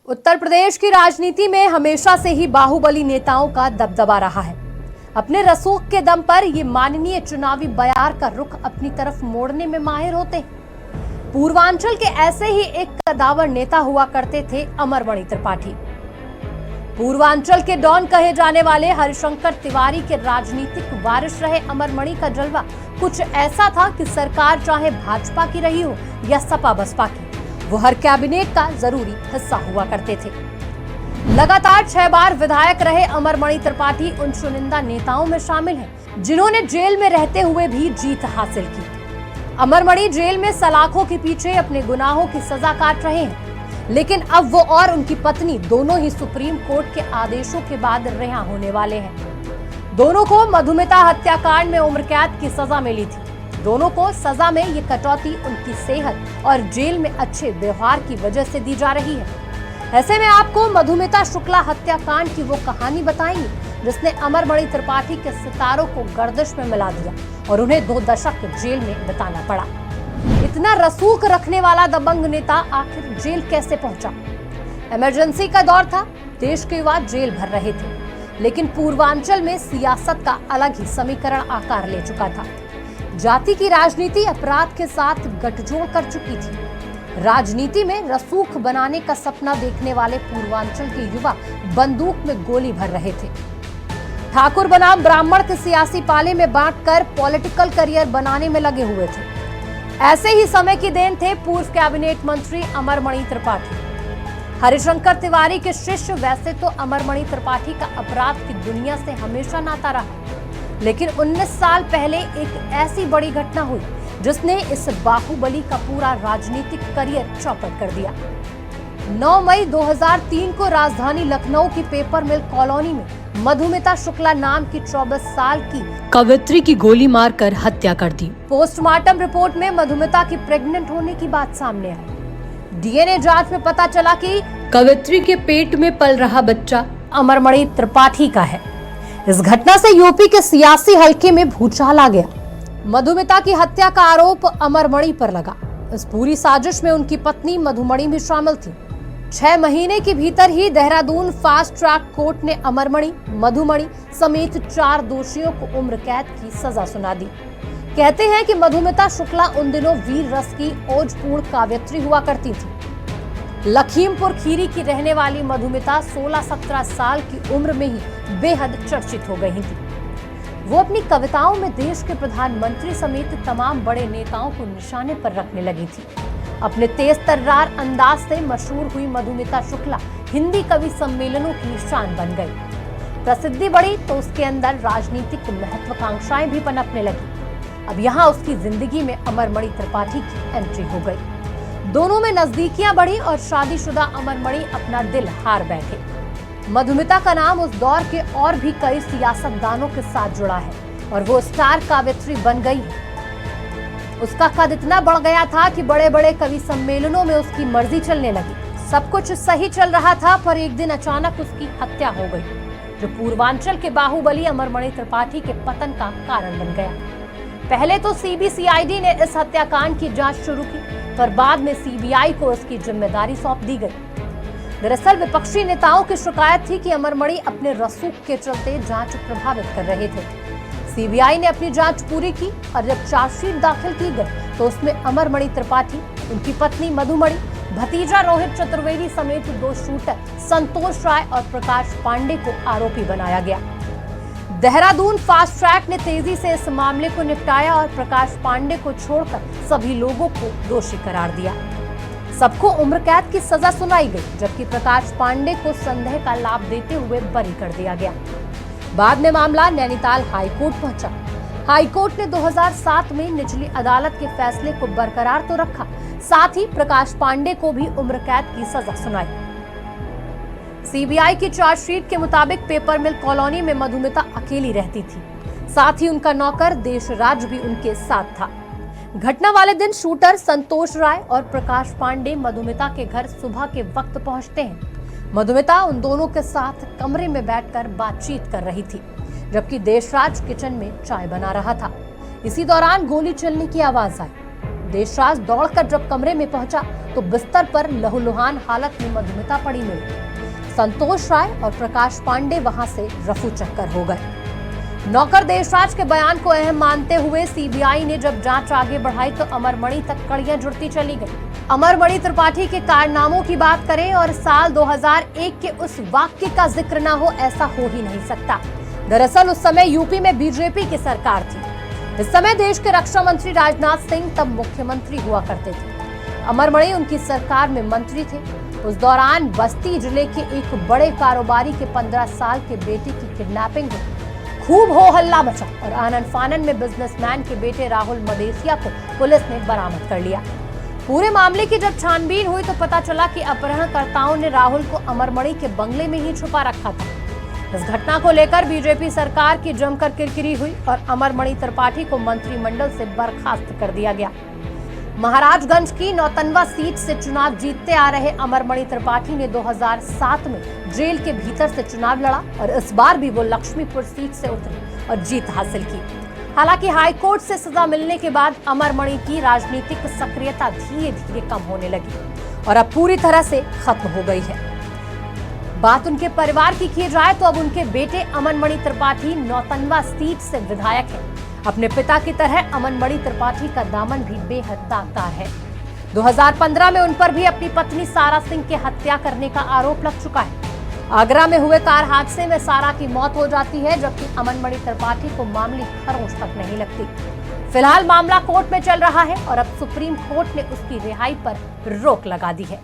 उत्तर प्रदेश की राजनीति में हमेशा से ही बाहुबली नेताओं का दबदबा रहा है। अपने रसूख के दम पर ये माननीय चुनावी बयार का रुख अपनी तरफ मोड़ने में माहिर होते हैं। पूर्वांचल के ऐसे ही एक कदावर नेता हुआ करते थे अमरमणि त्रिपाठी। पूर्वांचल के डॉन कहे जाने वाले हरिशंकर तिवारी के राजनीतिक वारिस रहे अमरमणि का जलवा कुछ ऐसा था कि सरकार चाहे भाजपा की रही हो या सपा बसपा की, वो हर कैबिनेट का जरूरी हिस्सा हुआ करते थे। लगातार 6 बार विधायक रहे अमरमणि त्रिपाठी उन चुनिंदा नेताओं में शामिल हैं जिन्होंने जेल में रहते हुए भी जीत हासिल की। अमरमणि जेल में सलाखों के पीछे अपने गुनाहों की सजा काट रहे हैं, लेकिन अब वो और उनकी पत्नी दोनों ही सुप्रीम कोर्ट के आदेशों के बाद रिहा होने वाले हैं। दोनों को मधुमिता हत्याकांड में उम्र कैद की सजा मिली थी। दोनों को सजा में ये कटौती उनकी सेहत और जेल में अच्छे व्यवहार की वजह से दी जा रही है। ऐसे में आपको मधुमिता शुक्ला हत्याकांड की वो कहानी बताएंगे जिसने अमरमणि त्रिपाठी के सितारों को गर्दिश में मिला दिया और उन्हें 2 दशक जेल में बिताना पड़ा। इतना रसूख रखने वाला दबंग नेता आखिर जेल कैसे पहुंचा? इमरजेंसी का दौर था, देश के युवा जेल भर रहे थे, लेकिन पूर्वांचल में सियासत का अलग ही समीकरण आकार ले चुका था। जाति की राजनीति अपराध के साथ गठजोड़ कर चुकी थी। राजनीति में रसूख बनाने का सपना देखने वाले पूर्वांचल के युवा बंदूक में गोली भर रहे थे। ठाकुर बनाम ब्राह्मण के सियासी पाले में बांटकर पॉलिटिकल करियर बनाने में लगे हुए थे। ऐसे ही समय की देन थे पूर्व कैबिनेट मंत्री अमरमणि त्रिपाठी। हरिशंकर तिवारी के शिष्य। वैसे तो अमरमणि त्रिपाठी का अपराध की दुनिया से हमेशा नाता रहा, लेकिन 19 साल पहले एक ऐसी बड़ी घटना हुई जिसने इस बाहुबली का पूरा राजनीतिक करियर चौपट कर दिया। 9 मई 2003 को राजधानी लखनऊ की पेपर मिल कॉलोनी में मधुमिता शुक्ला नाम की 24 साल की कवित्री की गोली मारकर हत्या कर दी। पोस्टमार्टम रिपोर्ट में मधुमिता की प्रेग्नेंट होने की बात सामने आई। डीएनए जांच में पता चला कि कवित्री के पेट में पल रहा बच्चा अमरमणि त्रिपाठी का है। इस घटना से यूपी के सियासी हलके में भूचाल आ गया। मधुमिता की हत्या का आरोप अमरमणि पर लगा। इस पूरी साजिश में उनकी पत्नी मधुमणि भी शामिल थी। 6 महीने के भीतर ही देहरादून फास्ट ट्रैक कोर्ट ने अमरमणि, मधुमणि समेत 4 दोषियों को उम्र कैद की सजा सुना दी। कहते हैं कि मधुमिता शुक्ला उन दिनों वीर रस की ओजपूर्ण काव्यत्री हुआ करती थी। लखीमपुर खीरी की रहने वाली मधुमिता 16-17 साल की उम्र में ही बेहद चर्चित हो गई थी। वो अपनी कविताओं में देश के प्रधानमंत्री समेत तमाम बड़े नेताओं को निशाने पर रखने लगी थी। अपने तेज तर्रार अंदाज से मशहूर हुई मधुमिता शुक्ला हिंदी कवि सम्मेलनों की शान बन गई। प्रसिद्धि बढ़ी तो उसके अंदर राजनीतिक महत्वाकांक्षाएं भी पनपने लगी। अब यहाँ उसकी जिंदगी में अमरमणि त्रिपाठी की एंट्री हो गई। दोनों में नजदीकियां बढ़ी और शादीशुदा अमरमणि अपना दिल हार बैठे। मधुमिता का नाम उस दौर के और भी कई सियासतदानों के साथ जुड़ा है और वो स्टार काव्यत्री बन गई है। उसका कद इतना बढ़ गया था कि बड़े बड़े कवि सम्मेलनों में उसकी मर्जी चलने लगी। सब कुछ सही चल रहा था, पर एक दिन अचानक उसकी हत्या हो गई, जो पूर्वांचल के बाहुबली अमरमणि त्रिपाठी के पतन का कारण बन गया। पहले तो सीबीसीआईडी ने इस हत्याकांड की जांच शुरू की, पर बाद में सीबीआई को इसकी जिम्मेदारी सौंप दी गई। दरअसल विपक्षी नेताओं की शिकायत थी कि अमरमणि अपने रसूख के चलते जांच प्रभावित कर रहे थे। सीबीआई ने अपनी जांच पूरी की और जब चार्जशीट दाखिल की गई तो उसमें अमरमणि त्रिपाठी, उनकी पत्नी मधुमणि, भतीजा रोहित चतुर्वेदी समेत 2 शूटर संतोष राय और प्रकाश पांडे को आरोपी बनाया गया। देहरादून फास्ट ट्रैक ने तेजी से इस मामले को निपटाया और प्रकाश पांडे को छोड़कर सभी लोगों को दोषी करार दिया। सबको उम्र कैद की सजा सुनाई गई, जबकि प्रकाश पांडे को संदेह का लाभ देते हुए बरी कर दिया गया। बाद में मामला नैनीताल हाईकोर्ट पहुंचा। हाईकोर्ट ने 2007 में निचली अदालत के फैसले को बरकरार तो रखा, साथ ही प्रकाश पांडे को भी उम्र कैद की सजा सुनाई। सीबीआई की चार्जशीट के मुताबिक पेपर मिल कॉलोनी में मधुमिता अकेली रहती थी, साथ ही उनका नौकर देशराज भी उनके साथ था। घटना वाले दिन शूटर संतोष राय और प्रकाश पांडे मधुमिता के घर सुबह के वक्त पहुंचते हैं। मधुमिता उन दोनों के साथ कमरे में बैठकर बातचीत कर रही थी, जबकि देशराज किचन में चाय बना रहा था। इसी दौरान गोली चलने की आवाज आई। देशराज दौड़कर जब कमरे में पहुंचा तो बिस्तर पर लहूलुहान हालत में मधुमिता पड़ी मिली। संतोष राय और प्रकाश पांडे वहां से रफू चक्कर हो गए। नौकर देशराज के बयान को अहम मानते हुए सीबीआई ने जब जांच आगे बढ़ाई तो अमरमणि तक कड़ियां जुड़ती चली गई। अमरमणि त्रिपाठी के कारनामों की बात करें और साल 2001 के उस वाक्य का जिक्र ना हो, ऐसा हो ही नहीं सकता। दरअसल उस समय यूपी में बीजेपी की सरकार थी। इस समय देश के रक्षा मंत्री राजनाथ सिंह तब मुख्यमंत्री हुआ करते थे। अमरमणि उनकी सरकार में मंत्री थे। उस दौरान बस्ती जिले के एक बड़े कारोबारी के 15 साल के बेटे की किडनैपिंग हुई। खूब हो हल्ला मचा और आनन फानन में बिजनेसमैन के बेटे राहुल मदेसिया को पुलिस ने बरामद कर लिया। पूरे मामले की जब छानबीन हुई तो पता चला कि अपहरणकर्ताओं ने राहुल को अमरमणि के बंगले में ही छुपा रखा था। इस घटना को लेकर बीजेपी सरकार की जमकर किरकिरी हुई और अमरमणि त्रिपाठी को मंत्रिमंडल से बर्खास्त कर दिया गया। महाराजगंज की नौतनवा सीट से चुनाव जीतते आ रहे अमरमणि त्रिपाठी ने 2007 में जेल के भीतर से चुनाव लड़ा और इस बार भी वो लक्ष्मीपुर सीट से उतरे और जीत हासिल की। हालांकि हाईकोर्ट से सजा मिलने के बाद अमरमणि की राजनीतिक सक्रियता धीरे धीरे कम होने लगी और अब पूरी तरह से खत्म हो गई है। बात उनके परिवार की की जाए तो अब उनके बेटे अमरमणि त्रिपाठी नौतनवा सीट से विधायक है। अपने पिता की तरह अमरमणि त्रिपाठी का दामन भी बेहद दागदार है। 2015 में उन पर भी अपनी पत्नी सारा सिंह की हत्या करने का आरोप लग चुका है। आगरा में हुए कार हादसे में सारा की मौत हो जाती है, जबकि अमरमणि त्रिपाठी को मामूली खरोंच तक नहीं लगती। फिलहाल मामला कोर्ट में चल रहा है और अब सुप्रीम कोर्ट ने उसकी रिहाई पर रोक लगा दी है।